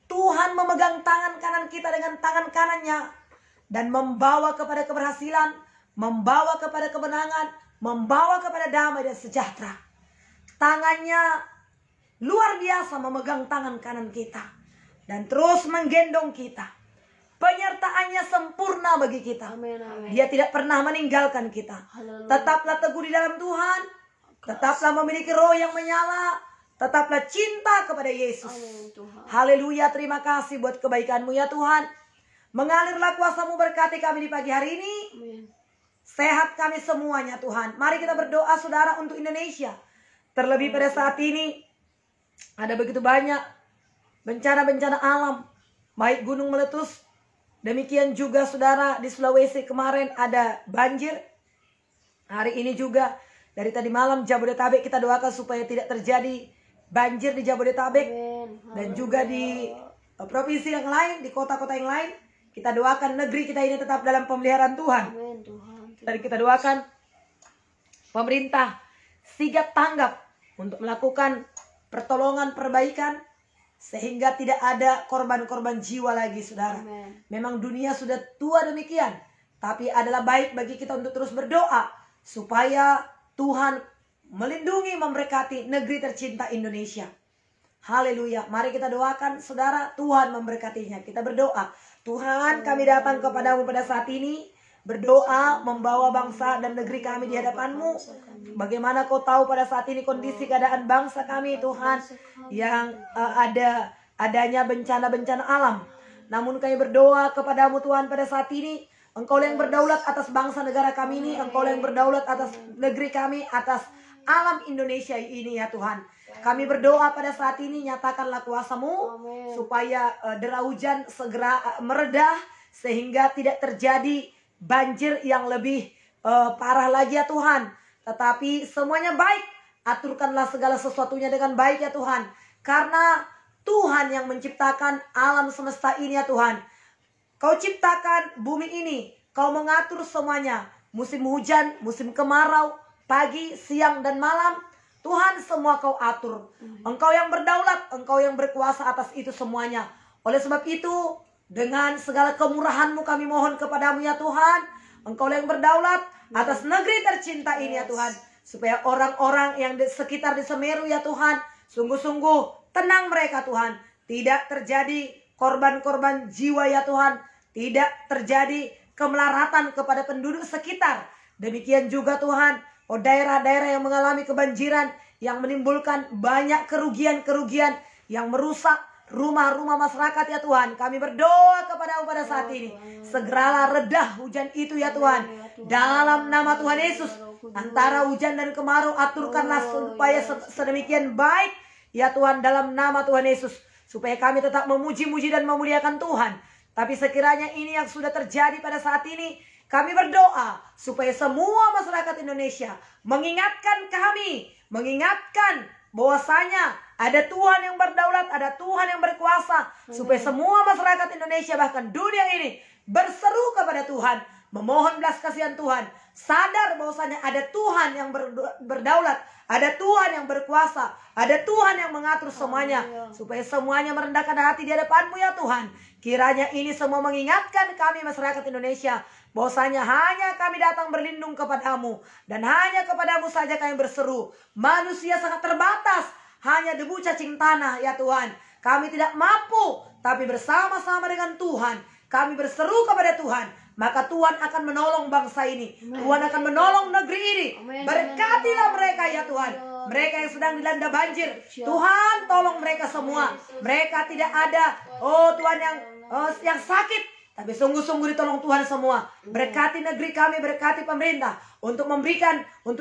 Tuhan memegang tangan kanan kita dengan tangan kanannya dan membawa kepada keberhasilan, membawa kepada kemenangan, membawa kepada damai dan sejahtera. Tangannya luar biasa memegang tangan kanan kita dan terus menggendong kita. Penyertaannya sempurna bagi kita. Amin. Amin. Dia tidak pernah meninggalkan kita. Haleluya. Tetaplah teguh di dalam Tuhan. Tetaplah memiliki roh yang menyala. Tetaplah cinta kepada Yesus. Amin, Tuhan. Haleluya, terima kasih buat kebaikan-Mu ya Tuhan. Mengalirlah kuasa-Mu berkati kami di pagi hari ini. Amin. Sehat kami semuanya Tuhan. Mari kita berdoa saudara untuk Indonesia. Terlebih pada saat ini ada begitu banyak bencana-bencana alam. Baik gunung meletus. Demikian juga saudara di Sulawesi kemarin ada banjir. Hari ini juga dari tadi malam Jabodetabek kita doakan supaya tidak terjadi banjir di Jabodetabek. Amin. Dan juga di provinsi yang lain, di kota-kota yang lain. Kita doakan negeri kita ini tetap dalam pemeliharaan Tuhan. Amin, Tuhan. Dan kita doakan pemerintah sigap tanggap untuk melakukan pertolongan perbaikan sehingga tidak ada korban-korban jiwa lagi saudara. Amin. Memang dunia sudah tua demikian, tapi adalah baik bagi kita untuk terus berdoa supaya Tuhan melindungi, memberkati negeri tercinta Indonesia. Haleluya. Mari kita doakan saudara, Tuhan memberkatinya. Kita berdoa. Tuhan, kami datang kepadamu pada saat ini, berdoa membawa bangsa dan negeri kami di hadapan-Mu. Bagaimana Kau tahu pada saat ini kondisi keadaan bangsa kami Tuhan, yang adanya bencana-bencana alam. Namun kami berdoa kepadamu Tuhan pada saat ini, Engkau yang berdaulat atas bangsa negara kami ini, Engkau yang berdaulat atas negeri kami, atas alam Indonesia ini ya Tuhan. Kami berdoa pada saat ini, nyatakanlah kuasa-Mu supaya derah hujan segera meredah sehingga tidak terjadi banjir yang lebih parah lagi ya Tuhan. Tetapi semuanya baik. Aturkanlah segala sesuatunya dengan baik ya Tuhan. Karena Tuhan yang menciptakan alam semesta ini ya Tuhan. Kau ciptakan bumi ini. Kau mengatur semuanya. Musim hujan, musim kemarau, pagi, siang, dan malam. Tuhan semua Kau atur. Engkau yang berdaulat, Engkau yang berkuasa atas itu semuanya. Oleh sebab itu, dengan segala kemurahan-Mu kami mohon kepadamu ya Tuhan. Engkau yang berdaulat atas negeri tercinta ini ya Tuhan. Supaya orang-orang yang di sekitar di Semeru ya Tuhan, sungguh-sungguh tenang mereka Tuhan. Tidak terjadi korban-korban jiwa ya Tuhan. Tidak terjadi kemelaratan kepada penduduk sekitar. Demikian juga Tuhan, daerah-daerah yang mengalami kebanjiran, yang menimbulkan banyak kerugian-kerugian, yang merusak rumah-rumah masyarakat ya Tuhan. Kami berdoa kepada-Mu pada saat ini, segeralah redah hujan itu ya Tuhan. Dalam nama Tuhan Yesus, antara hujan dan kemarau aturkanlah supaya sedemikian baik ya Tuhan, dalam nama Tuhan Yesus, supaya kami tetap memuji-muji dan memuliakan Tuhan. Tapi sekiranya ini yang sudah terjadi pada saat ini, kami berdoa supaya semua masyarakat Indonesia mengingatkan kami, mengingatkan bahwasanya ada Tuhan yang berdaulat, ada Tuhan yang berkuasa, supaya semua masyarakat Indonesia bahkan dunia ini berseru kepada Tuhan, memohon belas kasihan Tuhan, sadar bahwasanya ada Tuhan yang berdaulat, ada Tuhan yang berkuasa, ada Tuhan yang mengatur semuanya, supaya semuanya merendahkan hati di hadapan-Mu ya Tuhan. Kiranya ini semua mengingatkan kami masyarakat Indonesia bahwasanya hanya kami datang berlindung kepada-Mu, dan hanya kepada-Mu saja kami berseru. Manusia sangat terbatas, hanya debu cacing tanah ya Tuhan. Kami tidak mampu, tapi bersama-sama dengan Tuhan kami berseru kepada Tuhan, maka Tuhan akan menolong bangsa ini. Tuhan akan menolong negeri ini. Berkatilah mereka ya Tuhan, mereka yang sedang dilanda banjir. Tuhan tolong mereka semua. Mereka tidak ada Tuhan yang sakit, tapi sungguh-sungguh ditolong Tuhan semua. Berkati negeri kami, berkati pemerintah untuk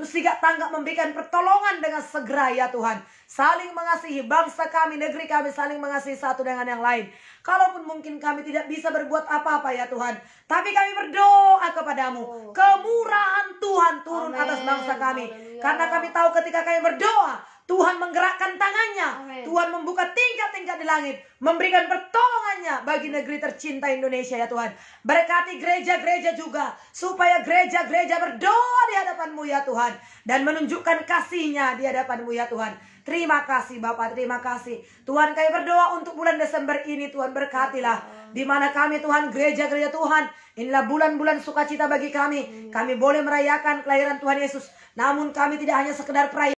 sigap tanggap memberikan pertolongan dengan segera ya Tuhan. Saling mengasihi bangsa kami, negeri kami, saling mengasihi satu dengan yang lain. Kalaupun mungkin kami tidak bisa berbuat apa-apa ya Tuhan, tapi kami berdoa kepada-Mu, kemurahan Tuhan turun atas bangsa kami. Karena kami tahu ketika kami berdoa, Tuhan menggerakkan tangannya. Tuhan membuka tingkat-tingkat di langit, memberikan pertolongannya bagi negeri tercinta Indonesia ya Tuhan. Berkati gereja-gereja juga, supaya gereja-gereja berdoa di hadapan-Mu ya Tuhan, dan menunjukkan kasih-Nya di hadapan-Mu ya Tuhan. Terima kasih Bapak, terima kasih Tuhan. Kami berdoa untuk bulan Desember ini, Tuhan berkatilah di mana kami Tuhan, gereja-gereja Tuhan. Inilah bulan-bulan sukacita bagi kami. Kami boleh merayakan kelahiran Tuhan Yesus, namun kami tidak hanya sekedar perayaan